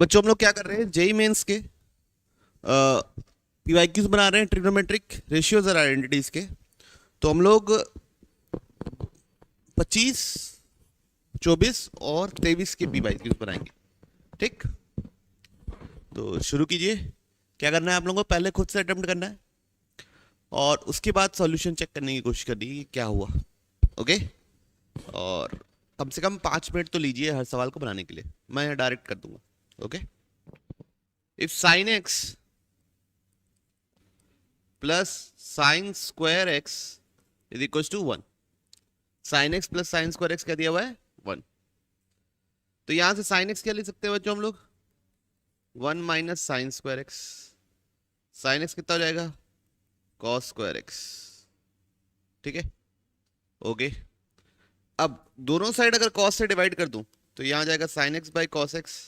बच्चों हम लोग क्या कर रहे हैं, जेई मेंस के पीवाईक्यूज बना रहे हैं, ट्रिग्नोमेट्रिक रेशियोज और आइडेंटिटीज के। तो हम लोग 25, 24 और 23 के पीवाईक्यूज बनाएंगे। ठीक, तो शुरू कीजिए। क्या करना है आप लोगों को, पहले खुद से अटेम्प्ट करना है और उसके बाद सॉल्यूशन चेक करने की कोशिश करनी है कि क्या हुआ। ओके, और कम से कम 5 मिनट तो लीजिए हर सवाल को बनाने के लिए, मैं डायरेक्ट कर दूंगा। Okay, if sine x plus sine square x is equal to 1, sine x plus sine square x क्या दिया हुआ है, 1। तो यहां से साइन एक्स क्या ले सकते हैं बच्चों हम लोग, 1 minus sign square x. Sine x कितना हो जाएगा, कॉस स्क्वायर एक्स। ठीक है, ओके। अब दोनों साइड अगर कॉस से डिवाइड कर दूं तो यहां आ जाएगा sine x by cos x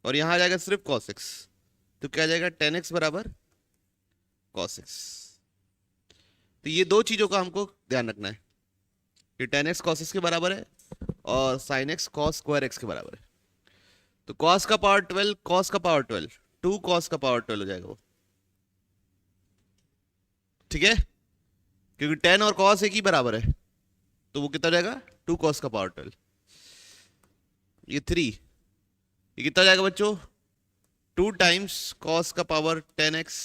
और यहां आ जाएगा सिर्फ कॉस एक्स। तो क्या आ जाएगा, टेन एक्स बराबर कॉस एक्स। तो ये दो चीजों का हमको ध्यान रखना है कि टेन एक्स कॉस एक्स के बराबर है और sine x cos square x के बराबर है। तो कॉस का पावर 12, कॉस का पावर 12, 2 कॉस का पावर 12 हो जाएगा वो। ठीक है, क्योंकि टेन और कॉस एक ही बराबर है तो वो कितना हो जाएगा, 2 कॉस का पावर 12। ये 3, ये कितना हो जाएगा बच्चों, 2 टाइम्स कॉस का पावर 10x।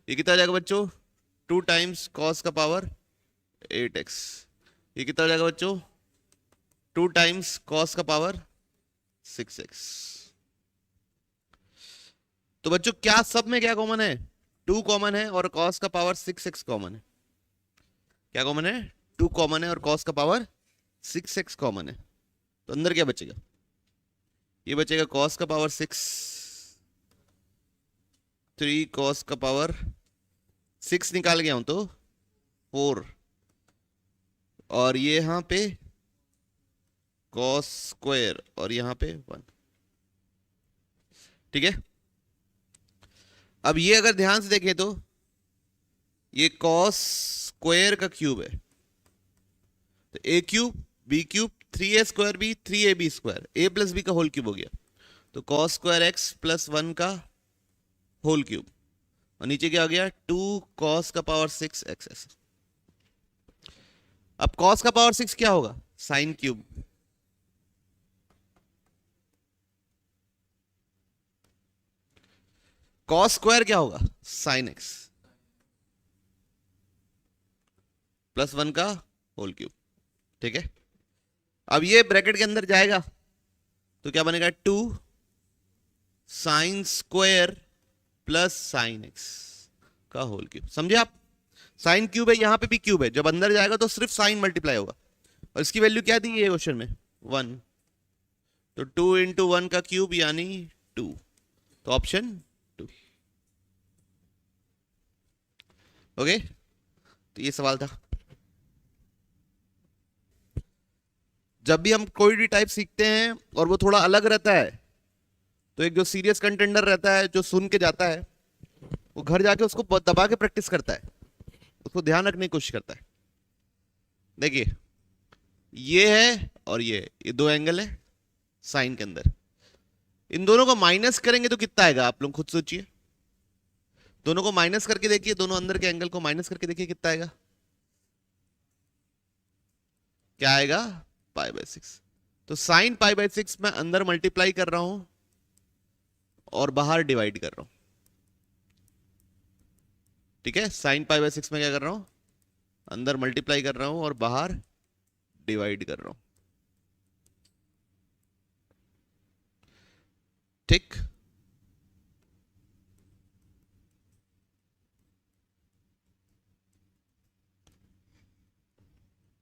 ये कितना हो जाएगा बच्चों, 2 टाइम्स कॉस का पावर 8x। ये कितना हो जाएगा बच्चों, 2 टाइम्स कॉस का पावर 6x। तो बच्चों क्या सब में क्या कॉमन है, 2 कॉमन है और कॉस का पावर 6x कॉमन है। क्या कॉमन है, 2 कॉमन है और कॉस का पावर 6x कॉमन है। तो अंदर क्या बचेगा, ये बचेगा कॉस का पावर 6, 3 कॉस का पावर 6 निकाल गया हूं तो 4, और ये यहां पे कॉस स्क्वायर और यहां पे 1। ठीक है, अब ये अगर ध्यान से देखें तो ये कॉस स्क्वायर का क्यूब है, तो A cube B cube 3a² B 3ab², A plus B का होल क्यूब हो गया। तो कॉस स्क्वायर एक्स प्लस 1 का होल क्यूब, और नीचे क्या आ गया, 2 कॉस का पावर 6x। अब कॉस का पावर 6 क्या होगा, साइन क्यूब। कॉस स्क्वायर क्या होगा, साइन एक्स प्लस 1 का होल क्यूब। ठीक है, अब ये ब्रैकेट के अंदर जाएगा तो क्या बनेगा, 2 sine square plus sine x का होल क्यूब। समझे आप, साइन क्यूब है, यहां पे भी क्यूब है, जब अंदर जाएगा तो सिर्फ साइन मल्टीप्लाई होगा। और इसकी वैल्यू क्या दी है क्वेश्चन में, 1। तो 2 इंटू 1 का क्यूब यानी 2, तो ऑप्शन 2। ओके, तो ये सवाल था। जब भी हम कोई भी टाइप सीखते हैं और वो थोड़ा अलग रहता है, तो एक जो सीरियस कंटेंडर रहता है जो सुन के जाता है, वो घर जाके उसको दबा के प्रैक्टिस करता है, उसको ध्यान रखने की कोशिश करता है। देखिए ये है और ये दो एंगल है साइन के अंदर, इन दोनों को माइनस करेंगे तो कितना आएगा, आप लोग खुद सोचिए। दोनों को माइनस करके देखिए, दोनों अंदर के एंगल को माइनस करके देखिए कितना आएगा, क्या आएगा, π/6। तो साइन π/6 मैं अंदर मल्टीप्लाई कर रहा हूं और बाहर डिवाइड कर रहा हूं। ठीक है, साइन π/6 में क्या कर रहा हूं, अंदर मल्टीप्लाई कर रहा हूं और बाहर डिवाइड कर रहा हूं। ठीक,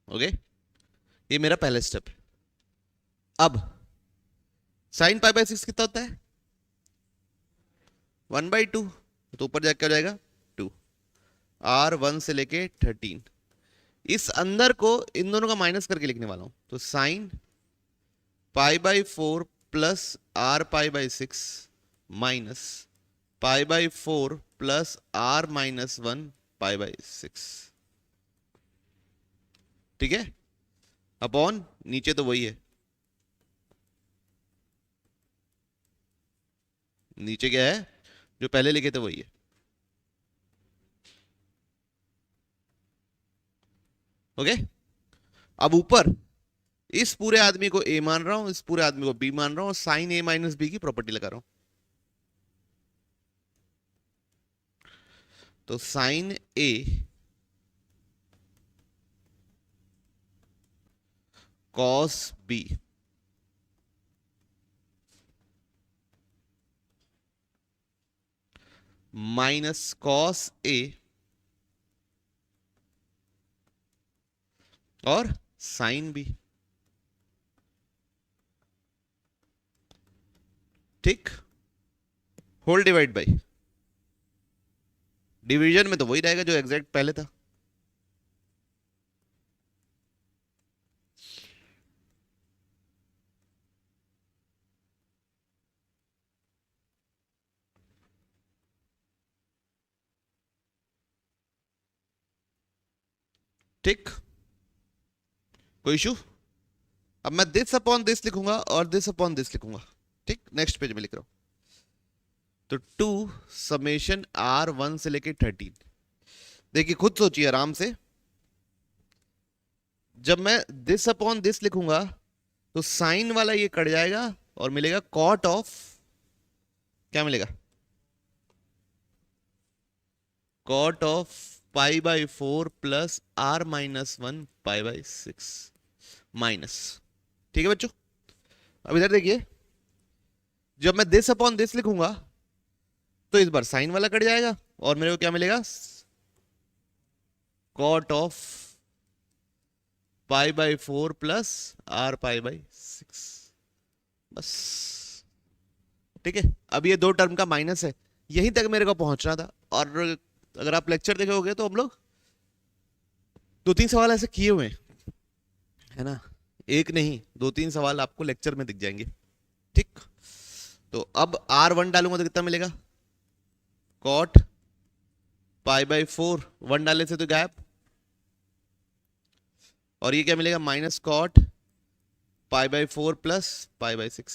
ओके, ये मेरा पहला स्टेप है। अब साइन π/6 कितना होता है, 1/2, तो ऊपर जाके क्या हो जाएगा 2, R 1 से लेके 13। इस अंदर को इन दोनों का माइनस करके लिखने वाला हूं, तो sine π/4 plus R π/6 minus π/4 plus R-1 π/6। ठीक है, अपॉन नीचे तो वही है, नीचे क्या है, जो पहले लिखे थे वही है। ओके, अब ऊपर इस पूरे आदमी को ए मान रहा हूं, इस पूरे आदमी को बी मान रहा हूं, साइन ए माइनस बी की प्रॉपर्टी लगा रहा हूं। तो sign A cos B minus cos A और साइन बी। ठीक, होल डिवाइड बाई, डिवीजन में तो वही रहेगा जो एग्जैक्ट पहले था। ठीक, कोई इशू? अब मैं दिस अपॉन दिस लिखूंगा और दिस अपॉन दिस लिखूंगा। ठीक, नेक्स्ट पेज में लिख रहा हूं। तो 2 समेशन R1 से लेके 13। देखिए खुद सोचिए आराम से, जब मैं दिस अपॉन दिस लिखूंगा तो साइन वाला ये कट जाएगा और मिलेगा कॉट ऑफ, क्या मिलेगा, cot of pi by 4 plus R minus 1 pi by 6 minus. ठीक है बच्चों, अब इधर देखिए, जब मैं दिस अपॉन दिस लिखूंगा तो इस बार साइन वाला कट जाएगा और मेरे को क्या मिलेगा, cot of pi by 4 plus R pi by 6, बस। ठीक है, अब ये दो टर्म का माइनस है, यहीं तक मेरे को पहुंचना था। और अगर आप लेक्चर देखे होगे तो हम लोग 2-3 सवाल ऐसे किए हुए हैं, है ना, एक नहीं 2-3 सवाल आपको लेक्चर में दिख जाएंगे। ठीक, तो अब R1 डालूंगा तो कितना मिलेगा, कॉट पाई बाई 4, 1 डालने से तो गैप, और ये क्या मिलेगा, minus cot pi by 4 plus pi by 6।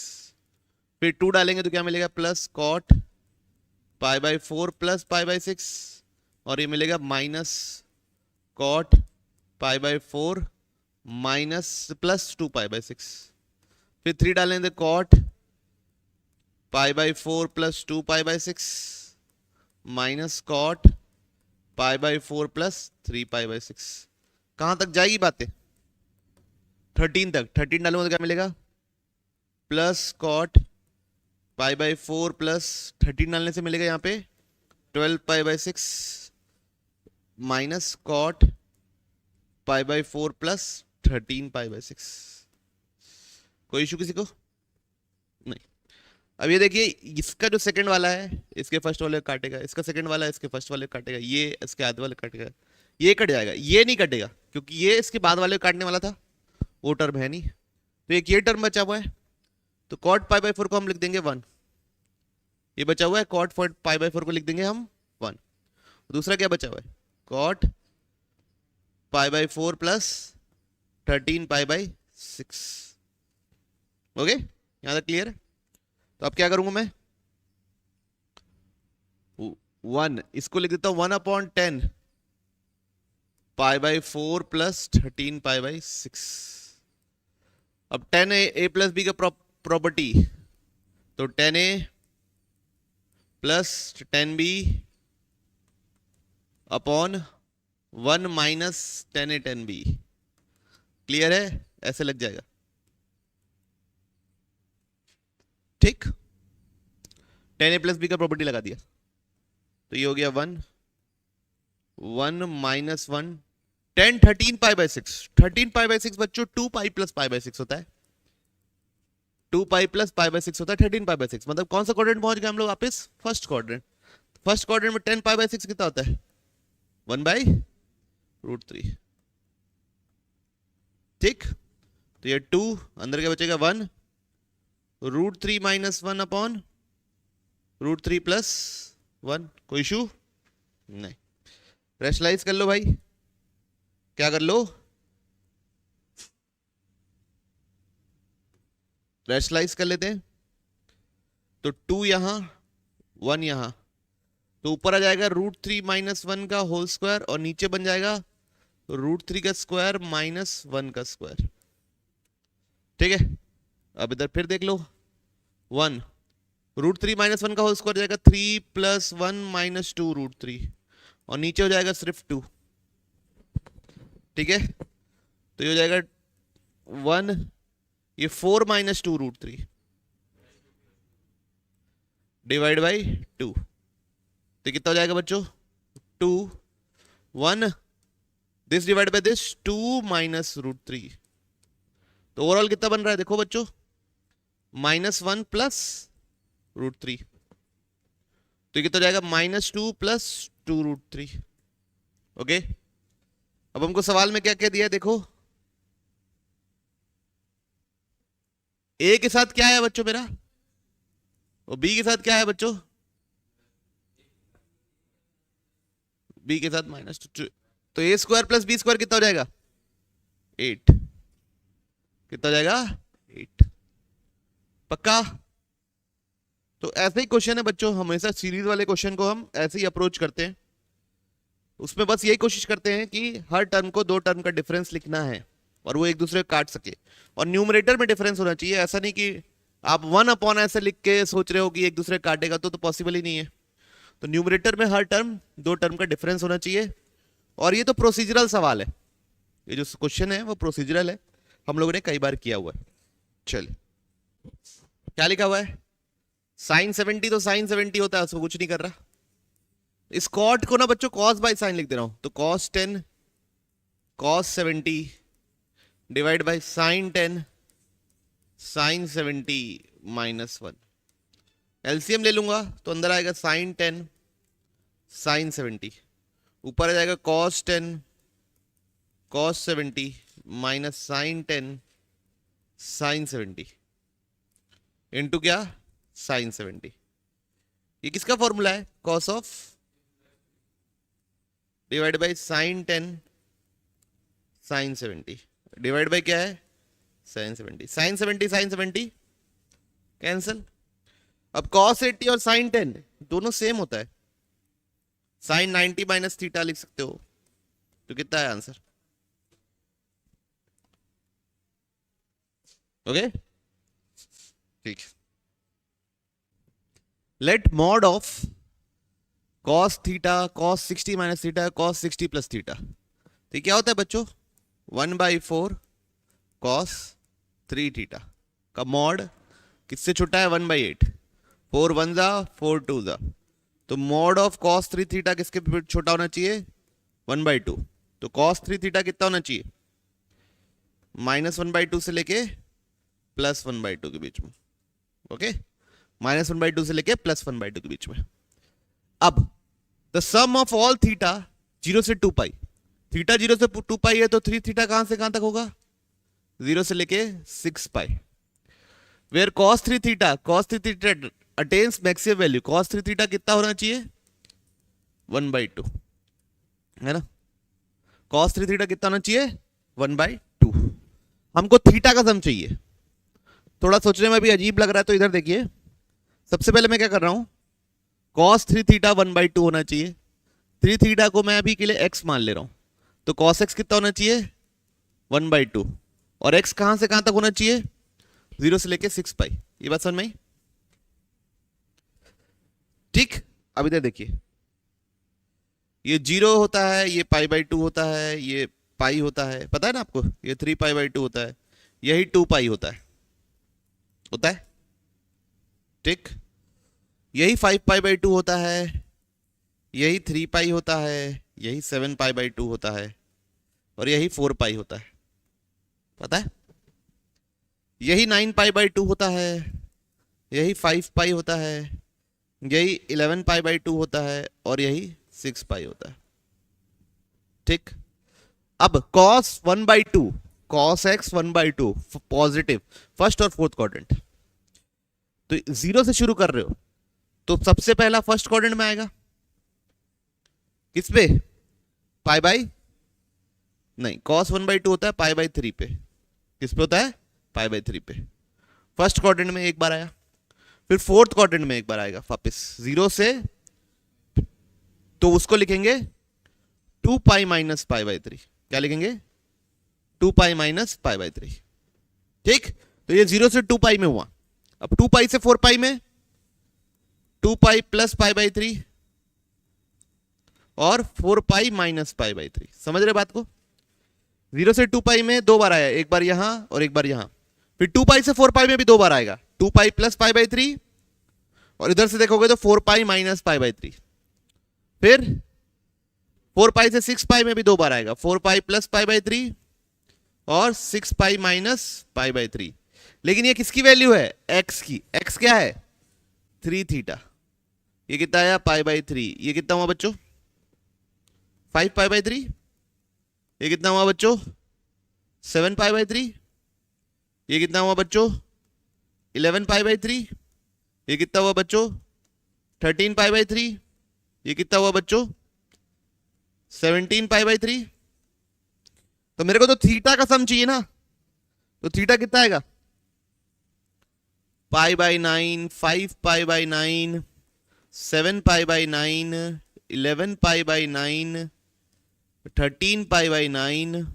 फिर 2 डालेंगे तो क्या मिलेगा, plus cot pi by 4 plus pi by 6, और ये मिलेगा minus cot pi by 4 minus plus 2 pi by 6। फिर 3 डालेंगे तो cot pi by 4 plus 2 pi by 6 minus cot pi by 4 plus 3 pi by 6। कहां तक जाएगी बातें, 13 तक। 13 डालूंगा तो क्या मिलेगा, plus cot pi by 4 plus 13 डालने से मिलेगा यहाँ पे 12 pi by 6 minus cot pi by 4 plus 13 pi by 6। कोई इशू किसी को? नहीं। अब ये देखिए, इसका जो सेकंड वाला है इसके फर्स्ट वाले को काटेगा, इसका सेकंड वाला है इसके फर्स्ट वाले को काटेगा, ये इसके आधे वाले को काटेगा, ये कट जाएगा, ये नहीं कटेगा क्योंकि ये इसके बाद वाले को काटने वाला था, वो टर्म है नहीं। तो एक ये टर्म बचा हुआ है, तो कॉट पाई बाई 4 को हम लिख देंगे 1, ये बचा हुआ है कॉट पाई बाई 4 को लिख देंगे हम 1। दूसरा क्या बचा हुआ है, cot pi by 4 plus 13 pi by 6। Okay, यहां तक क्लियर है? तो अब क्या करूंगा मैं, 1 इसको लिख देता हूं 1 upon 10 pi by 4 plus 13 pi by 6। अब 10 ए प्लस बी का प्रॉपर्टी, तो 10 ए प्लस 10 बी अपॉन 1 माइनस 10 ए 10 बी। क्लियर है? ऐसे लग जाएगा। ठीक, 10 ए प्लस बी का प्रॉपर्टी लगा दिया तो ये हो गया 1 minus 1 10 13 pi by 6। 13 pi by 6 बच्चों 2 पाई प्लस पाई बाई 6 होता है, 2 पाई प्लस पाई बाई 6 होता है 13 पाई बाई 6। मतलब कौन सा क्वाड्रेंट पहुंच गए हम लोग वापस, फर्स्ट क्वाड्रेंट। फर्स्ट क्वाड्रेंट में 10 पाई बाई 6 कितना होता है, 1 बाई रूट 3। ठीक, तो ये 2 अंदर क्या बचेगा 1 root 3 minus 1 upon root 3 plus 1। कोई इशू नहीं, रैशनलाइज कर लो भाई, क्या कर लो, रैशनलाइज कर लेते हैं। तो 2 यहां 1 यहाँ, तो ऊपर आ जाएगा √3 माइनस 1 का होल स्क्वायर और नीचे बन जाएगा √3 का स्क्वायर माइनस 1 का स्क्वायर। ठीक है, अब इधर फिर देख लो, 1 √3 माइनस 1 का होल स्क्वायर जाएगा 3 प्लस 1 माइनस 2 √3 और नीचे हो जाएगा सिर्फ 2। ठीक है, तो ये हो जाएगा 1, ये 4 माइनस 2 √3 डिवाइड बाई 2, तो कितना हो जाएगा बच्चों 2, 1 this divide by this 2 minus √3, तो ओवरऑल कितना बन रहा है देखो बच्चों -1 प्लस √3, तो कितना हो जाएगा -2 प्लस 2 √3। ओके, अब हमको सवाल में क्या क्या दिया है देखो, ए के साथ क्या है बच्चों मेरा और बी के साथ क्या है बच्चों, बी के साथ -2, तो ए स्क्वायर प्लस बी स्क्वायर कितना हो जाएगा 8, कितना हो जाएगा 8। पक्का, तो ऐसे ही क्वेश्चन है बच्चों, हमेशा सीरीज वाले क्वेश्चन को हम ऐसे ही अप्रोच करते हैं। उसमें बस यही कोशिश करते हैं कि हर टर्म को 2 टर्म का डिफरेंस लिखना है और वो एक दूसरे को काट सके, और न्यूमरेटर में डिफरेंस होना चाहिए। ऐसा नहीं कि आप 1 अपॉन ऐसे लिख के सोच रहे हो कि एक दूसरे काटेगा, तो पॉसिबल ही नहीं है। तो न्यूमरेटर में हर टर्म 2 टर्म का डिफरेंस होना चाहिए, और ये तो प्रोसीजरल सवाल है, ये जो क्वेश्चन है वो प्रोसीजरल है, हम लोगों ने कई बार किया हुआ है। चलिए, क्या लिखा हुआ है, साइन 70, तो साइन 70 होता है, उसको कुछ नहीं कर रहा। इस कॉट को ना बच्चों कॉस बाय साइन लिख दे रहा हूं, तो cos 10 cos 70 divide by sine 10 sine 70 -1, LCM ले लूंगा तो अंदर आएगा साइन 10 साइन 70, ऊपर आ जाएगा cos 10 cos 70 minus sine 10 sine 70 into क्या साइन 70। ये किसका फॉर्मूला है, cos of divide by sine 10 sine 70 divide by क्या है साइन 70, साइन 70 साइन 70 कैंसल। अब cos 80 और साइन 10 दोनों सेम होता है, साइन 90 माइनस थीटा लिख सकते हो, तो कितना है आंसर। ओके, ठीक, let mod of cos theta cos 60 minus theta cos 60 plus theta, तो क्या होता है बच्चों 1/4 cos 3 थीटा का मॉड किससे छोटा है 1/8, 4 1 जा 4 2 जा, तो मॉड ऑफ cos 3 थीटा किसके छोटा होना चाहिए 1/2, तो cos 3 थीटा कितना होना चाहिए -1/2 से लेके +1/2 के बीच में। ओके, -1/2 से लेके +1/2 के बीच में। अब the sum of all theta 0 से 2 पाई, थीटा 0 से 2 पाई है, तो 3 थीटा कहां से कहां तक होगा 0 से लेके 6 pi, where cos 3 theta attains maximum value, cos 3 theta कितना होना चाहिए 1/2, है ना, cos 3 थीटा कितना होना चाहिए 1/2। हमको थीटा का सम चाहिए, थोड़ा सोचने में भी अजीब लग रहा है, तो इधर देखिए, सबसे पहले मैं क्या कर रहा हूं, cos 3 थीटा 1/2 होना चाहिए, 3 थीटा को मैं अभी के लिए x मान ले रहा हूं, तो cos x कितना होना चाहिए 1/2, और x कहां से कहां तक होना चाहिए 0 से लेके 6 पाई, ये बात समझ में आई। ठीक, अब इधर देखिए, ये 0 होता है, ये π/2 होता है, ये पाई होता है, पता है ना आपको, ये 3 π/2 होता है, यही 2 पाई होता है ठीक, यही 5 π/2 होता है, यही 3 पाई होता है, यही 7 π/2 होता है, और यही 4 पाई होता है, पता है, यही 9 π/2 होता है, यही 5 पाई होता है, यही 11 π/2 होता है, और यही 6 पाई होता है। ठीक, अब cos 1/2 cos x 1/2 positive first और फोर्थ क्वाड्रेंट, तो 0 से शुरू कर रहे हो, तो सबसे पहला फर्स्ट क्वाड्रेंट में आएगा, किस पे π/, नहीं cos 1/2 होता है π/3 पे, किस पे होता है π/3 पे, फर्स्ट क्वाड्रेंट में एक बार आया, फिर फोर्थ क्वाड्रेंट में एक बार आएगा वापस 0 से, तो उसको लिखेंगे 2 पाई माइनस पाई बाई 3। क्या लिखेंगे? 2 पाई माइनस पाई बाई 3। ठीक, तो ये 0 से 2 पाई में हुआ। अब 2 पाई से 4 पाई में 2 पाई प्लस पाई बाई 3 और 4 पाई माइनस पाई बाई 3। समझ रहे बात को? 0 से 2 पाई में 2 बार आया, एक बार यहां और एक बार यहां। फिर 2 पाई से 4 पाई में भी 2 बार आएगा, 2 पाई प्लस पाई बाई 3, और इधर से देखोगे तो 4 पाई माइनस पाई बाई 3। फिर 4 पाई से 6 पाई में भी 2 बार आएगा, 4 पाई प्लस पाई बाई 3 और 6 पाई माइनस पाई बाई 3। लेकिन ये किसकी वैल्यू है? x की। x क्या है? 3 थीटा। ये कितना आया? Pi by 3। ये कितना हुआ बच्चों? 5 पाई बाई 3। ये कितना हुआ बच्चों? 7 पाई बाई 3। ये कितना हुआ बच्चों? 11 पाई बाई 3। ये कितना हुआ बच्चों? 13 पाई बाई 3। ये कितना हुआ बच्चों? 17 पाई बाई 3। तो मेरे को तो थीटा का सम चाहिए ना, तो थीटा कितना आएगा? Pi by 9, 5 pi by 9, 7 pi by 9, 11 pi by 9, 13 pi by 9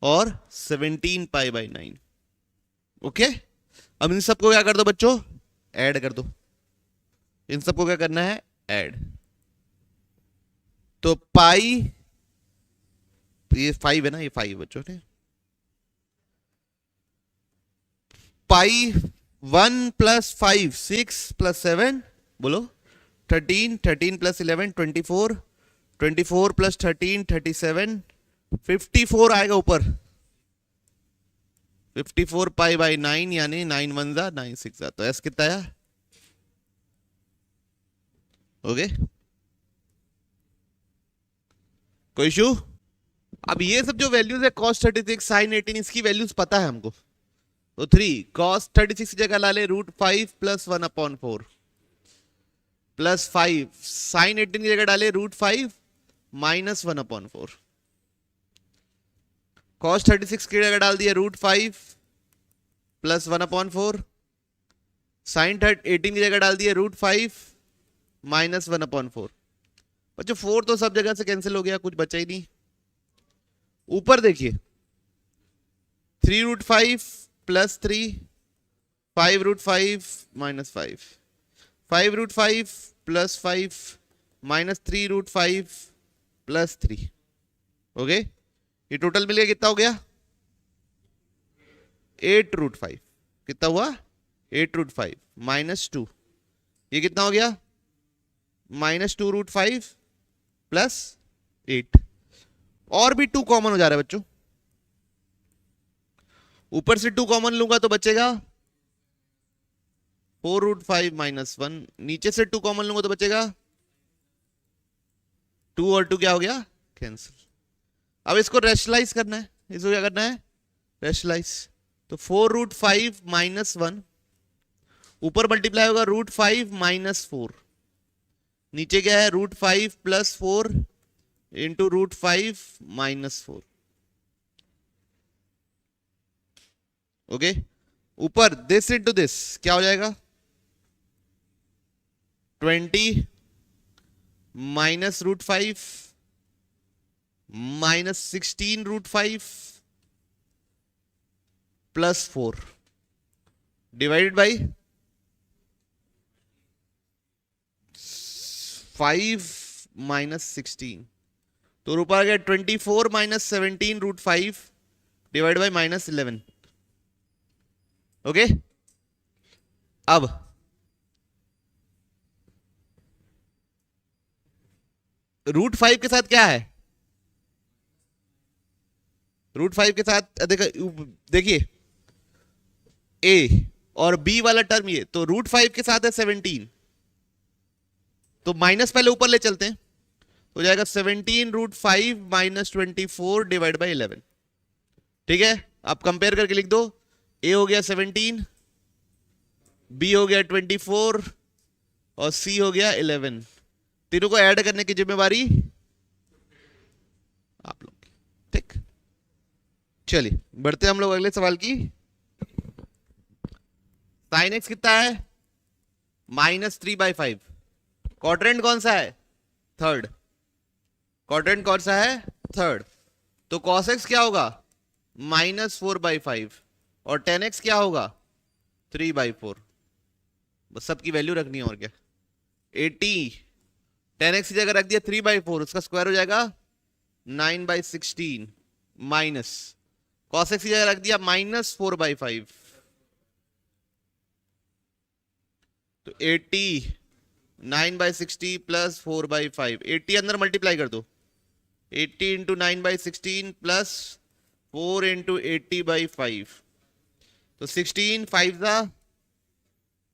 और 17 पाई बाई 9। ओके, अब इन सबको क्या कर दो बच्चों? ऐड कर दो। इन सबको क्या करना है? ऐड। तो पाई, ये 5 है ना, ये 5 बच्चों ने। पाई 1 प्लस 5 6 प्लस 7 बोलो 13, 13 प्लस 11 24, 24 प्लस 13 37, 54 आएगा ऊपर। 54 पाई बाई 9 यानी 9 1 जा 9 6 जा, तो एस कितना आया? ओके, कोई इशू? अब ये सब जो वैल्यूज है cos 36 sin 18, इसकी वैल्यूज पता है हमको। तो 3 cos 36 की जगह ला ले √5 प्लस 1/4 प्लस 5 sin 18 की जगह डाले √5 माइनस 1/4। cos 36 की जगह डाल दिया √5 प्लस 1/4, sin 18 की जगह डाल दिया √5 माइनस 1/4। बच्चों 4 तो सब जगह से कैंसिल हो गया, कुछ बचा ही नहीं। ऊपर देखिए 3√5 plus 3, 5√5 minus 5, 5√5 plus 5 minus 3√5 plus 3। Okay, ये टोटल मिलेगा कितना हो गया? 8√5। कितना हुआ? 8√5 माइनस 2। ये कितना हो गया? Minus 2√5 plus 8। और भी 2 कॉमन हो जा रहा है बच्चों। ऊपर से 2 कॉमन लूंगा तो बचेगा 4√5 माइनस 1। नीचे से 2 कॉमन लूंगा तो बचेगा 2 और 2 क्या हो गया? कैंसिल। अब इसको रेशनलाइज करना है। इसको क्या करना है? रेशनलाइज। तो 4√5 माइनस 1 ऊपर मल्टीप्लाई होगा √5 माइनस 4, नीचे क्या है? √5 प्लस 4 इंटू √5 माइनस 4। ओके, ऊपर दिस इंटू दिस क्या हो जाएगा? 20 minus √5 minus 16√5 plus 4 divided by 5 minus 16। तो ऊपर आ गया 24 minus 17√5 divide by minus 11। Okay, अब √5 के साथ क्या है? √5 के साथ देखिए a और b वाला टर्म, ये तो √5 के साथ है 17, तो माइनस पहले ऊपर ले चलते हैं, हो जाएगा 17√5 माइनस 24 डिवाइड बाई 11। ठीक है, आप कंपेयर करके लिख दो। a हो गया 17, b हो गया 24 और c हो गया 11। तीनों को ऐड करने की जिम्मेवारी आप लोग की। ठीक, चलिए बढ़ते हम लोग अगले सवाल की साइन एक्स कितना है -3/5। क्वाड्रेंट कौन सा है थर्ड, क्वाड्रेंट कौन सा है थर्ड। तो cos x क्या होगा -4/5 और tan x क्या होगा 3/4। बस सबकी वैल्यू रखनी है और क्या। 80 tan x की जगह रख दिया 3/4, उसका स्क्वायर हो जाएगा 9/16 माइनस cos x की जगह रख दिया -4/5। तो 80 9/60 प्लस 4/5, 80 अंदर मल्टीप्लाई कर दो, 80 इंटू 9/16 प्लस 4 इंटू 80/5। तो 16 5 जा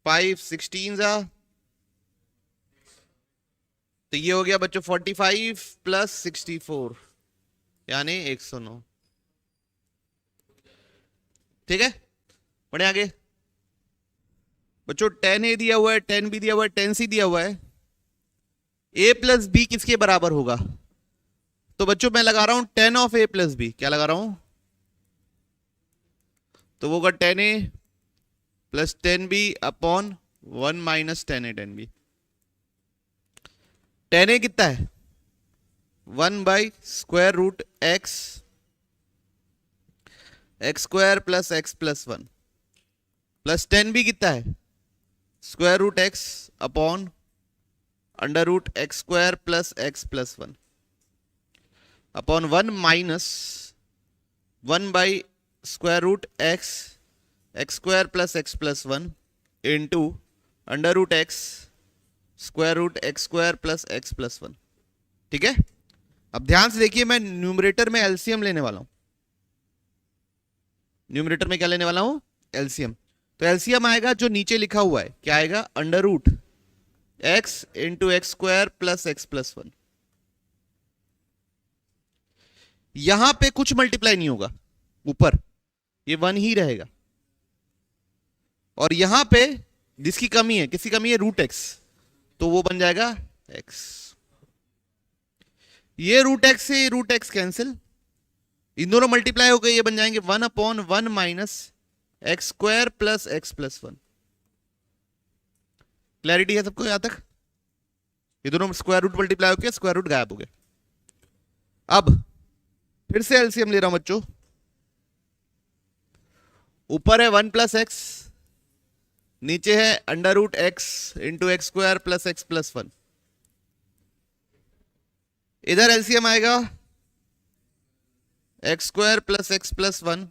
5 16 जा, तो ये हो गया बच्चों 45 प्लस 64 यानी 109। ठीक है, बढ़े आगे बच्चों। 10a दिया हुआ है, 10b दिया हुआ है, 10c दिया हुआ है। a प्लस बी किसके बराबर होगा? तो बच्चों मैं लगा रहा हूं 10 ऑफ a प्लस बी। क्या लगा रहा हूं? तो वो होगा 10a plus 10b upon 1 minus 10a 10b। 10a कितना है 1/√x x square plus x plus 1 plus 10b कितना है √x upon √x square plus x plus 1 upon 1 minus 1/√x x square plus x plus 1 into √x √x square plus x plus 1। ठीक है, अब ध्यान से देखिए, मैं न्यूमरेटर में एलसीएम लेने वाला हूं। न्यूमरेटर में क्या लेने वाला हूं? एलसीएम। तो एलसीएम आएगा जो नीचे लिखा हुआ है, क्या आएगा √x into x square plus x plus 1। यहां पे कुछ मल्टीप्लाई नहीं होगा, ऊपर ये 1 ही रहेगा। और यहां पे जिसकी कमी है, किसकी कमी है √x, तो वो बन जाएगा x। ये √x से √x कैंसिल, इन दोनों मल्टीप्लाई होकर ये बन जाएंगे 1/1 minus x square plus x plus 1। Clarity है सबको यहां तक? ये दोनों स्क्वायर रूट मल्टीप्लाई होकर स्क्वायर रूट गायब हो गए। अब फिर से एलसीएम ले रहा हूं बच्चों। ऊपर है 1 प्लस एक्स, नीचे है √x into x square plus x plus 1। इधर एलसीएम आएगा x square plus x plus 1,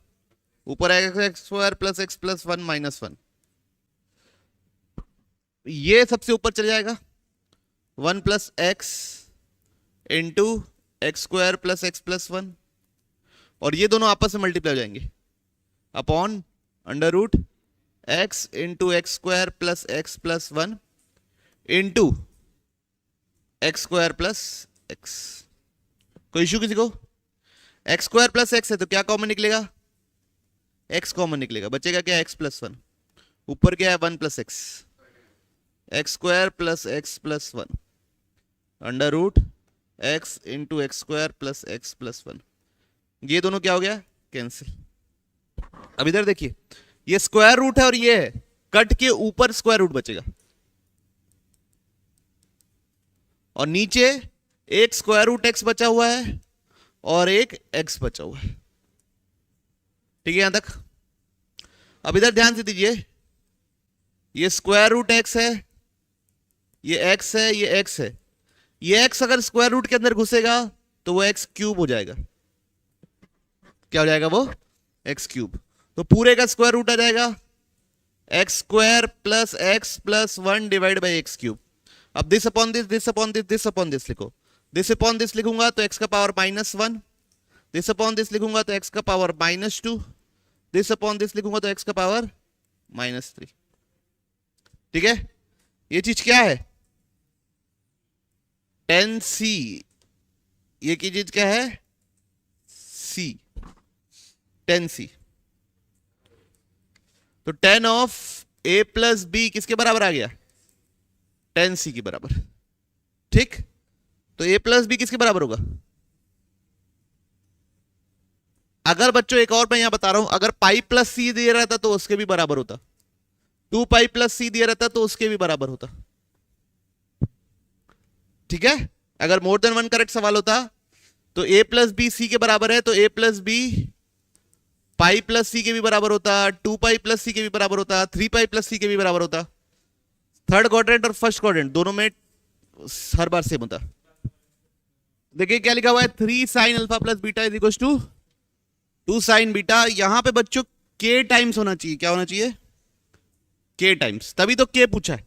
ऊपर आएगा x square plus x plus 1 minus 1। ये सबसे ऊपर चल जाएगा 1 plus x into x square plus x plus 1, और ये दोनों आपस में मल्टीप्लाई हो जाएंगे upon √x into x square plus x plus 1 into x square plus x। कोई इशू किसी को? एक्स स्क्वायर प्लस x है तो क्या कॉमन निकलेगा? x कॉमन निकलेगा, बचेगा क्या x प्लस 1। ऊपर क्या है 1 plus x, x square plus x plus 1 √x into x square plus x plus 1। ये दोनों क्या हो गया? कैंसिल। अब इधर देखिए, ये स्क्वायर रूट है और ये है, कट के ऊपर स्क्वायर रूट बचेगा और नीचे एक स्क्वायर रूट x बचा हुआ है और एक x बचा हुआ है। ठीक है यहां तक? अब इधर ध्यान से दीजिए, ये स्क्वायर रूट x है, ये x है, ये x है। ये x अगर स्क्वायर रूट के अंदर घुसेगा तो वो x क्यूब हो जाएगा। क्या हो जाएगा वो? x cube. तो पूरे का स्क्वायर रूट आ जाएगा X square plus x plus 1 divide by X cube. अब this upon this, this upon this, this upon this लिखो। दिस अपॉन दिस लिखूंगा तो x का पावर -1, दिस अपॉन दिस लिखूंगा तो x का पावर -2, दिस अपॉन दिस लिखूंगा तो x का पावर -3। ठीक है, ये चीज क्या है? 10c। ये की चीज क्या है? c, 10c। तो 10 ऑफ a प्लस बी किसके बराबर आ गया? 10c के बराबर। ठीक, तो a प्लस बी किसके बराबर होगा? अगर बच्चों एक और मैं यहां बता रहा हूं, अगर पाई प्लस सी दे रहा था तो उसके भी बराबर होता। 2 पाई प्लस सी दिया रहता तो उसके भी बराबर होता। ठीक है, अगर मोर देन वन करेक्ट सवाल होता तो ए प्लस बी सी के बराबर है, तो ए प्लस बी पाई प्लस सी के भी बराबर होता, 2 पाई प्लस सी के भी बराबर होता, 3 पाई प्लस सी के भी बराबर होता। थर्ड क्वाड्रेंट और फर्स्ट क्वाड्रेंट दोनों में हर बार सेम होता। देखिए क्या लिखा हुआ है, 3 sine alpha plus beta is equal to 2 sine beta. यहां पे बच्चों के टाइम्स होना चाहिए, क्या होना चाहिए, के टाइम्स, तभी तो के पूछा है।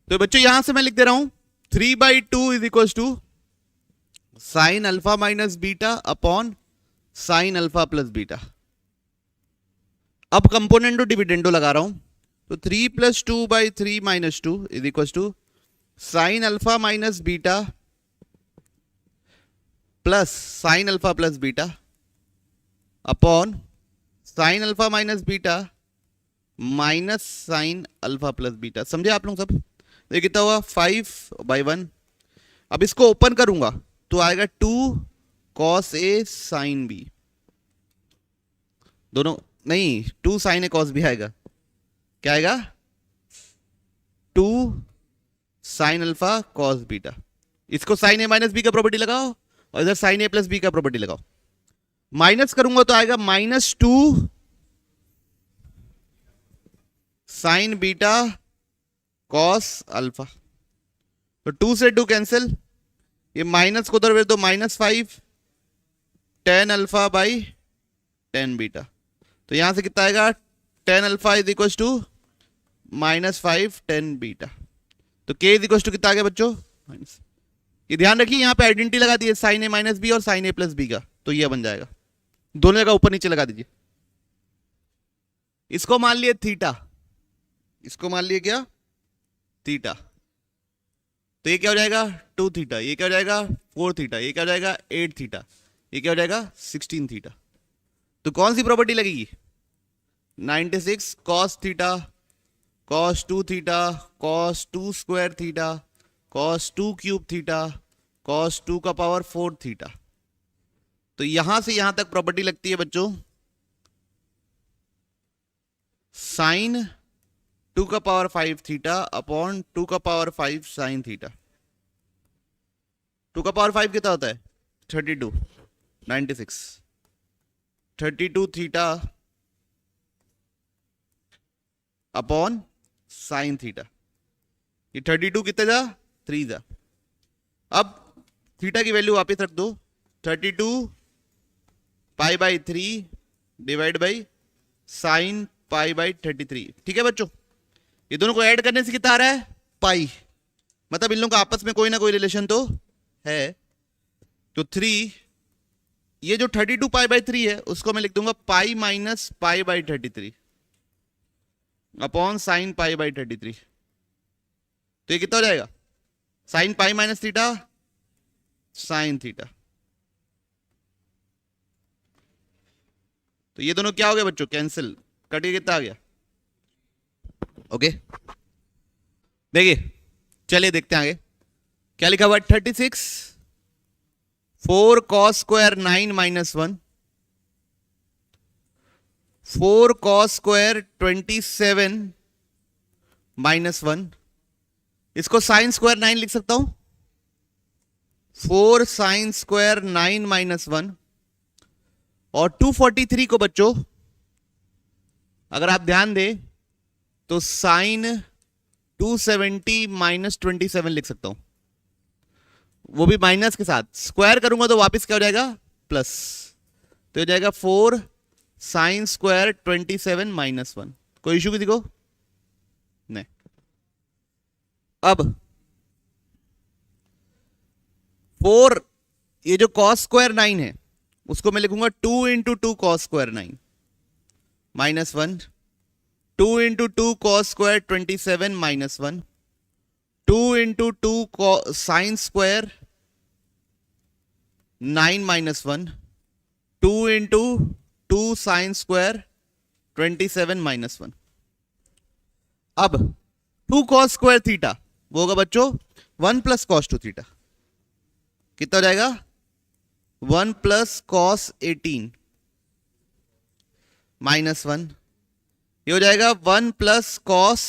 तो बच्चों यहां से मैं लिख दे रहा हूं 3/2 is equal to sine alpha minus beta upon sine alpha plus beta. अब कंपोनेंटो डिविडेंडो लगा रहा हूं, तो 3 + 2/3 - 2 is equal to sine alpha minus beta plus sine alpha plus beta upon sine alpha minus beta minus sine alpha plus beta. समझे आप लोग सब? ये कितना हुआ 5/1। अब इसको ओपन करूंगा तो आएगा 2 cos a sin b, दोनों नहीं 2 sin a cos b आएगा, क्या आएगा 2 sin अल्फा cos बीटा। इसको sin a माइनस बी का प्रॉपर्टी लगाओ और इधर sin a प्लस बी का प्रॉपर्टी लगाओ। माइनस करूंगा तो आएगा -2 sin बीटा cos अल्फा। तो 2 से 2 कैंसिल, ये माइनस को उधर भेज दो, -5 tan alpha by tan beta. तो यहां से कितना आएगा, tan alpha is equal to -5 tan beta. तो k इज इक्वल टू कितना आ गया बच्चों, माइनस। ये ध्यान रखिए यहाँ पे आइडेंटिटी लगा दी है साइन a माइनस बी और साइन a प्लस बी का, तो ये बन जाएगा। दोनों जगह ऊपर नीचे लगा दीजिए। इसको मान लिए थीटा, इसको मान लिए क्या थीटा, तो ये क्या हो जाएगा 2 थीटा, ये क्या हो जाएगा 4 थीटा, ये क्या हो जाएगा 8 थीटा, ये क्या हो जाएगा 16 थीटा। तो कौन सी प्रॉपर्टी लगेगी, 96 cos theta cos 2 theta cos 2 square theta cos 2 cube theta cos 2 का पावर 4 थीटा। तो यहां से यहां तक प्रॉपर्टी लगती है बच्चों साइन 2 का पावर 5 थीटा अपॉन 2 का पावर 5 साइन थीटा। 2 का पावर 5 कितना होता है 32, 96 32 थीटा अपॉन साइन थीटा। ये 32 कितने जा 3 जा। अब थीटा की वैल्यू वापस रख दो, 32 π/3 डिवाइड बाई साइन π/33। ठीक है बच्चों, ये दोनों को ऐड करने से कितना आ रहा है पाई, मतलब इन लोगों का आपस में कोई ना कोई रिलेशन तो है। तो 3, ये जो 32 π/3 है उसको मैं लिख दूंगा पाई माइनस π/33 अपॉन साइन π/33। तो ये कितना हो जाएगा sine pi minus theta sine theta. तो ये दोनों क्या हो गया बच्चों कैंसिल, कट के कितना आ गया। ओके देखिए, चलिए देखते हैं आगे क्या लिखा हुआ है। 36 4 cos स्क्वायर 9 - 1 4 cos स्क्वायर 27 -1। इसको साइन स्क्वायर 9 लिख सकता हूं, 4 साइन स्क्वायर 9 - 1। और 243 को बच्चों अगर आप ध्यान दें तो साइन 270 - 27 लिख सकता हूं, वो भी माइनस के साथ। स्क्वायर करूंगा तो वापस क्या हो जाएगा प्लस, तो हो जाएगा 4 साइन स्क्वायर 27 - 1। कोई इशू किसी को नहीं। अब 4 ये जो cos स्क्वायर 9 है उसको मैं लिखूंगा 2 × 2 cos square 9 -1, 2 × 2 cos square 27 -1, 2 × 2 sine square 9 -1, 2 × 2 sine square 27 -1। अब 2 cos स्क्वायर थीटा वो होगा बच्चों 1 + cos 2 थीटा, कितना हो जाएगा 1 + cos 18 -1। ये हो जाएगा 1 प्लस कॉस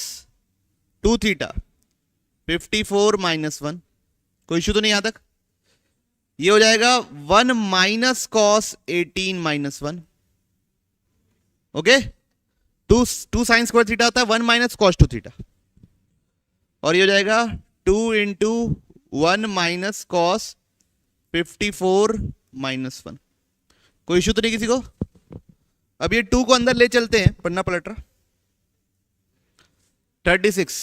2 थीटा 54 माइनस 1, कोई इशू तो नहीं यहां तक। ये हो जाएगा 1 minus cos 18 minus 1, okay. 2 sine square theta होता है 1 माइनस कॉस 2 थीटा, और ये हो जाएगा 2 इंटू 1 माइनस कॉस 54 माइनस 1, कोई इशू तो नहीं किसी को। अब ये 2 को अंदर ले चलते हैं, पन्ना पलट रहा। 36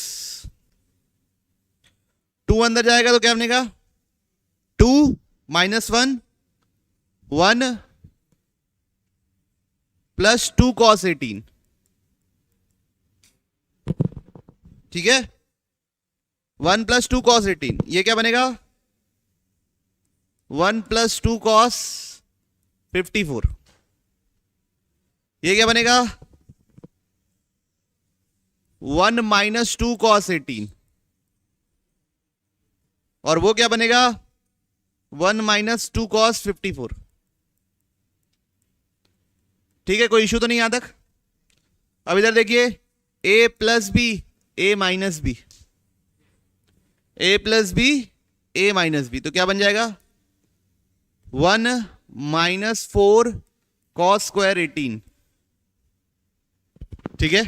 2 अंदर जाएगा तो क्या बनेगा 2 माइनस 1 1 प्लस 2 कॉस 18, ठीक है। 1 प्लस 2 कॉस 18, ये क्या बनेगा 1 प्लस 2 कॉस 54, ये क्या बनेगा 1 माइनस 2 कॉस 18, और वो क्या बनेगा 1 माइनस 2 कॉस 54, ठीक है, कोई इशू तो नहीं यहां तक। अब इधर देखिए a plus B a minus B, a plus B a minus B, तो क्या बन जाएगा 1 माइनस 4 कॉस स्क्वायर 18, ठीक है।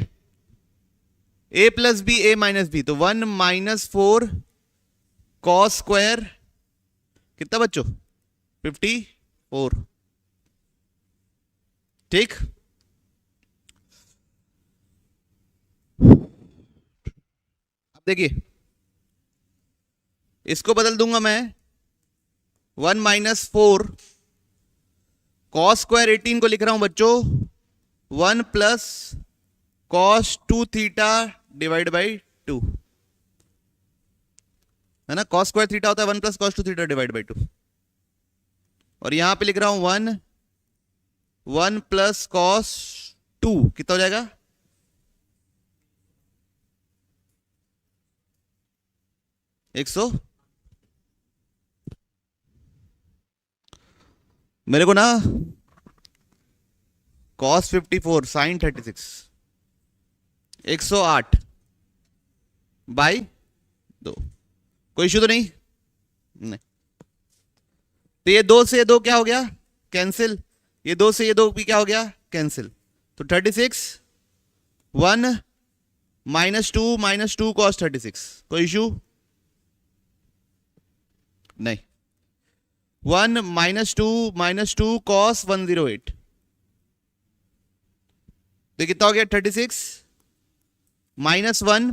a plus B a minus B, तो 1 माइनस 4 कॉस स्क्वायर कितना बच्चों 54, ठीक। अब देखिए इसको बदल दूंगा मैं 1 माइनस 4 कॉस स्क्वायर 18 को लिख रहा हूं बच्चों 1 plus cos 2 theta divide by 2, है ना। कॉस स्क्वायर थीटा होता है 1 plus cos 2 theta divide by 2, और यहां पे लिख रहा हूं 1 प्लस कॉस 2 कितना हो जाएगा 100। मेरे को ना कॉस 54 साइन 36 108 बाई 2, कोई इशू तो नहीं। तो ये 2 से ये 2 क्या हो गया कैंसिल, ये 2 से ये 2 भी क्या हो गया कैंसिल, तो 36 1 माइनस टू कॉस 36, कोई इशू नहीं। 1 माइनस टू कॉस 108, तो कितना हो गया 36 माइनस 1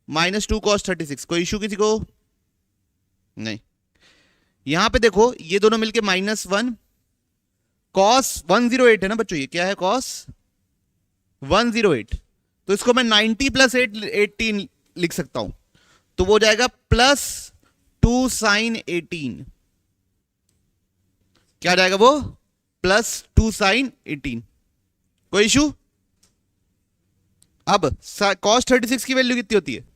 माइनस 2 कॉस 36, कोई इशू किसी को नहीं। यहां पे देखो ये दोनों मिलके -1 कॉस 108 है ना बच्चों, ये क्या है कॉस 108, तो इसको मैं 90 प्लस 18 लिख सकता हूं, तो वो हो जाएगा प्लस 2 साइन 18, क्या जाएगा वो प्लस 2 साइन 18, कोई इशू। अब कॉस 36 की वैल्यू कितनी होती है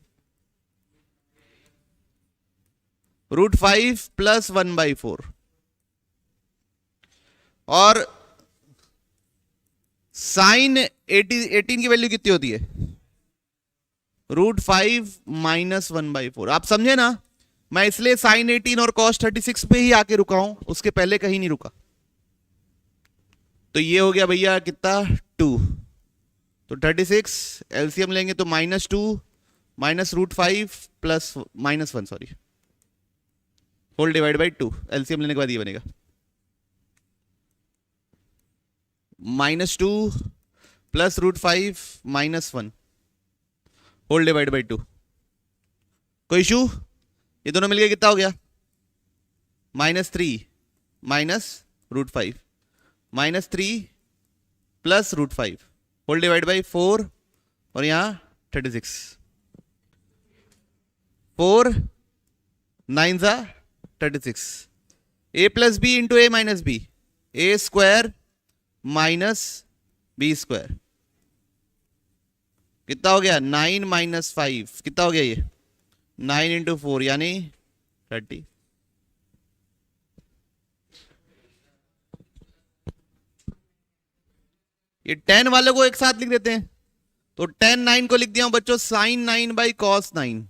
√5 प्लस 1/4, और साइन 18 की वैल्यू कितनी होती है √5 माइनस 1/4, आप समझे ना। मैं इसलिए साइन 18 और कॉस 36 पे ही आके रुका हूं, उसके पहले कहीं नहीं रुका। तो ये हो गया भैया कितना 2, तो 36 एलसीएम लेंगे तो -2 minus √5 plus -1 sorry whole divide by 2, LCM लेने के बाद ये बनेगा -2 प्लस √5 -1 होल डिवाइड बाई 2, कोई इशू। ये दोनों मिलके कितना हो गया -3 minus √5 -3 plus √5 whole divide by 4, और यहां 36 4 9 जा 36, a plus B into A minus B, A square minus B square, कितना हो गया 9 माइनस 5, कितना हो गया ये 9 इंटू 4 यानी 30, ये 10 वालों को एक साथ लिख देते हैं, तो 10 9 को लिख दिया हूं बच्चों sin 9 बाई cos 9,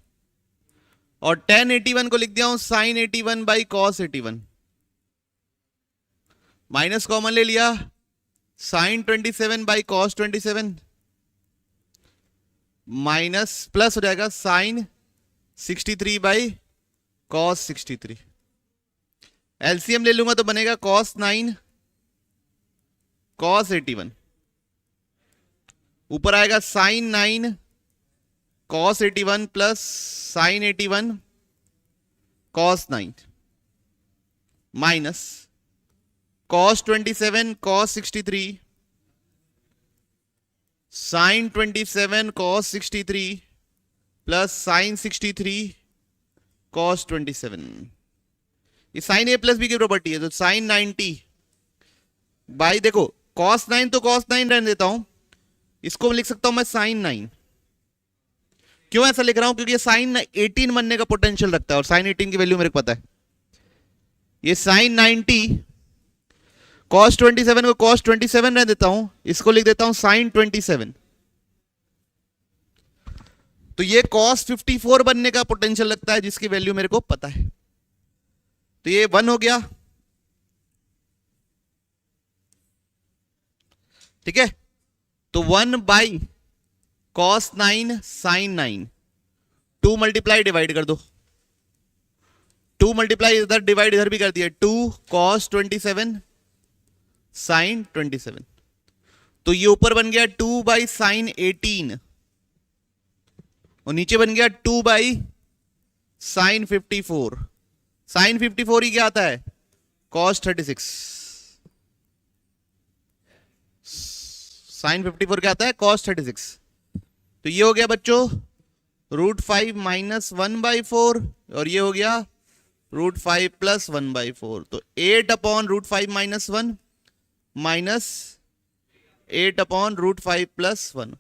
और 10 81 को लिख दिया हूं sin 81 by cos 81, minus common ले लिया, sin 27 by cos 27 minus plus हो जाएगा sin 63 बाई cos 63, एलसीएम ले लूंगा तो बनेगा cos 9 cos 81, ऊपर आएगा sin 9 cos 81 plus sin 81 cos 9 minus cos 27 cos 63 sin 27 cos 63 plus sin 63 cos 27, ये sin a प्लस बी की प्रॉपर्टी है, तो sin 90 बाई, देखो cos 9 तो cos 9 रहने देता हूं, इसको लिख सकता हूं मैं sin 9। क्यों ऐसा लिख रहा हूं? क्योंकि ये sin 18 बनने का पोटेंशियल रखता है, और sin 18 की वैल्यू मेरे को पता है। ये sin 90 cos 27 को cos 27 रहने देता हूं, इसको लिख देता हूं sin 27, तो ये cos 54 बनने का पोटेंशियल लगता है, जिसकी वैल्यू मेरे को पता है। तो ये 1 हो गया, ठीक है। तो 1 by cos 9 sin 9, 2 multiply divide कर दो, 2 मल्टीप्लाई इधर डिवाइड इधर भी कर दिया, 2 cos 27 sin 27, तो ये ऊपर बन गया 2 बाई sin 18, और नीचे बन गया 2 बाई sin 54, sin 54 ही क्या आता है? cos 36, sin 54 क्या आता है? cos 36। तो ये हो गया बच्चों √5 माइनस 1/4, और ये हो गया √5 प्लस 1/4, तो 8 upon √5 minus 1 minus 8 upon √5 plus 1।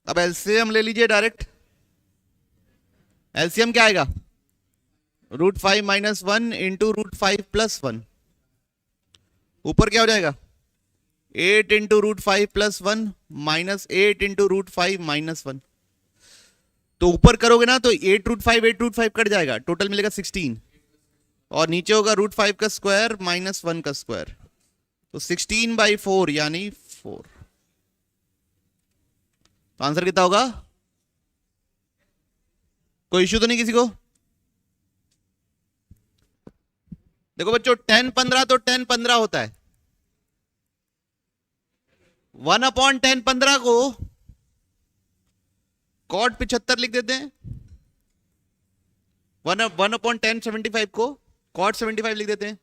अब एलसीएम ले लीजिए डायरेक्ट, एलसीएम क्या आएगा? √5 माइनस 1 इंटू √5 प्लस 1, ऊपर क्या हो जाएगा? 8 into √5 plus 1 minus 8 into √5 minus 1, तो ऊपर करोगे ना तो 8 √5 कट जाएगा, टोटल मिलेगा 16, और नीचे होगा √5 का स्क्वायर माइनस 1 का स्क्वायर, तो 16/4 यानी 4। तो आंसर कितना होगा? कोई इश्यू तो नहीं किसी को? देखो बच्चों 10 15 तो 10 15 होता है, 1/10 15 को cot 75 लिख देते हैं, 1/10 75 को cot 75 लिख देते हैं,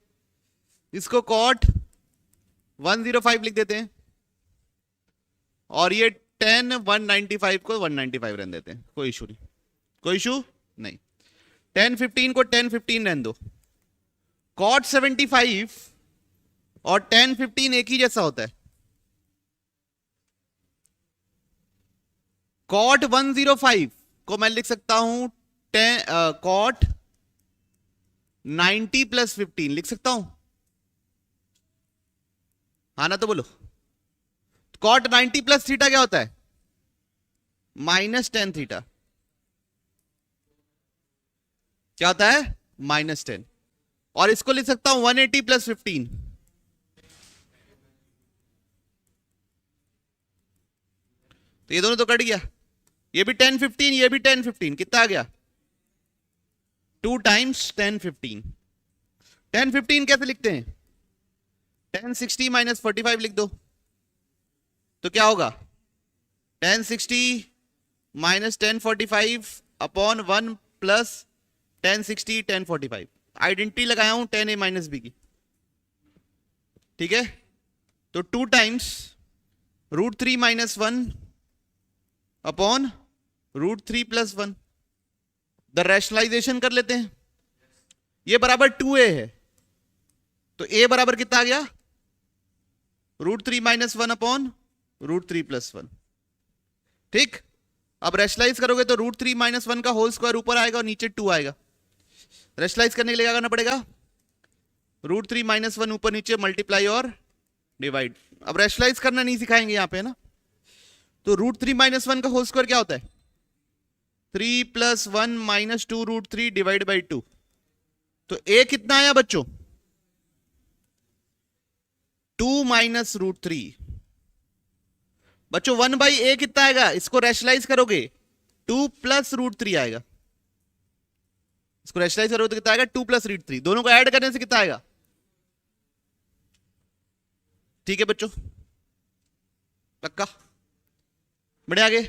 इसको cot 105 लिख देते हैं, और ये 10 195 को 195 रहने देते हैं, कोई इशू नहीं, कोई इशू नहीं। 10 15 को 10 15 रहने दो, cot 75 और 10 15 एक ही जैसा होता है, cot 105 को मैं लिख सकता हूं cot 90 प्लस 15 लिख सकता हूं, हाँ ना? तो बोलो cot 90 प्लस थीटा क्या होता है? -10 थीटा, क्या होता है? -10, और इसको लिख सकता हूं 180 प्लस 15, तो ये दोनों तो कट गया, ये भी 10 15 ये भी 10 15, कितना आ गया? 2 टाइम्स 10 15। 10 15 कैसे लिखते हैं? 10 60 माइनस 45 लिख दो, तो क्या होगा? 10 60 माइनस 10 45 अपॉन 1 प्लस 10 60 10 45, आइडेंटिटी लगाया हूं 10a माइनस बी की, ठीक है। तो 2 times √3 minus 1 upon √3 plus 1, the rationalization कर लेते हैं, ये बराबर 2a है, तो a बराबर कितना आ गया? √3 माइनस 1 अपॉन √3 प्लस 1, ठीक। अब रैशनलाइज करोगे तो √3 माइनस 1 का होल स्क्वायर ऊपर आएगा और नीचे 2 आएगा, रैशनलाइज करने के लिए क्या करना पड़ेगा? √3 माइनस 1 ऊपर नीचे मल्टीप्लाई और डिवाइड। अब रैशनलाइज करना नहीं सिखाएंगे यहाँ पे, है ना। तो √3 - 1 का होल स्क्वायर क्या होता है? 3 + 1 - 2 √3 डिवाइड बाई 2। तो a कितना आया बच्चों? 2 - √3। बच्चों 1/a कितना आएगा? इसको रैशनलाइज करोगे 2 + √3 आएगा। इसको रैशनलाइज करोगे तो कितना आएगा? 2 + √3। दोनों को ऐड करने से कितना आएगा? ठीक है बच्चों, पक्का? बढ़े आगे।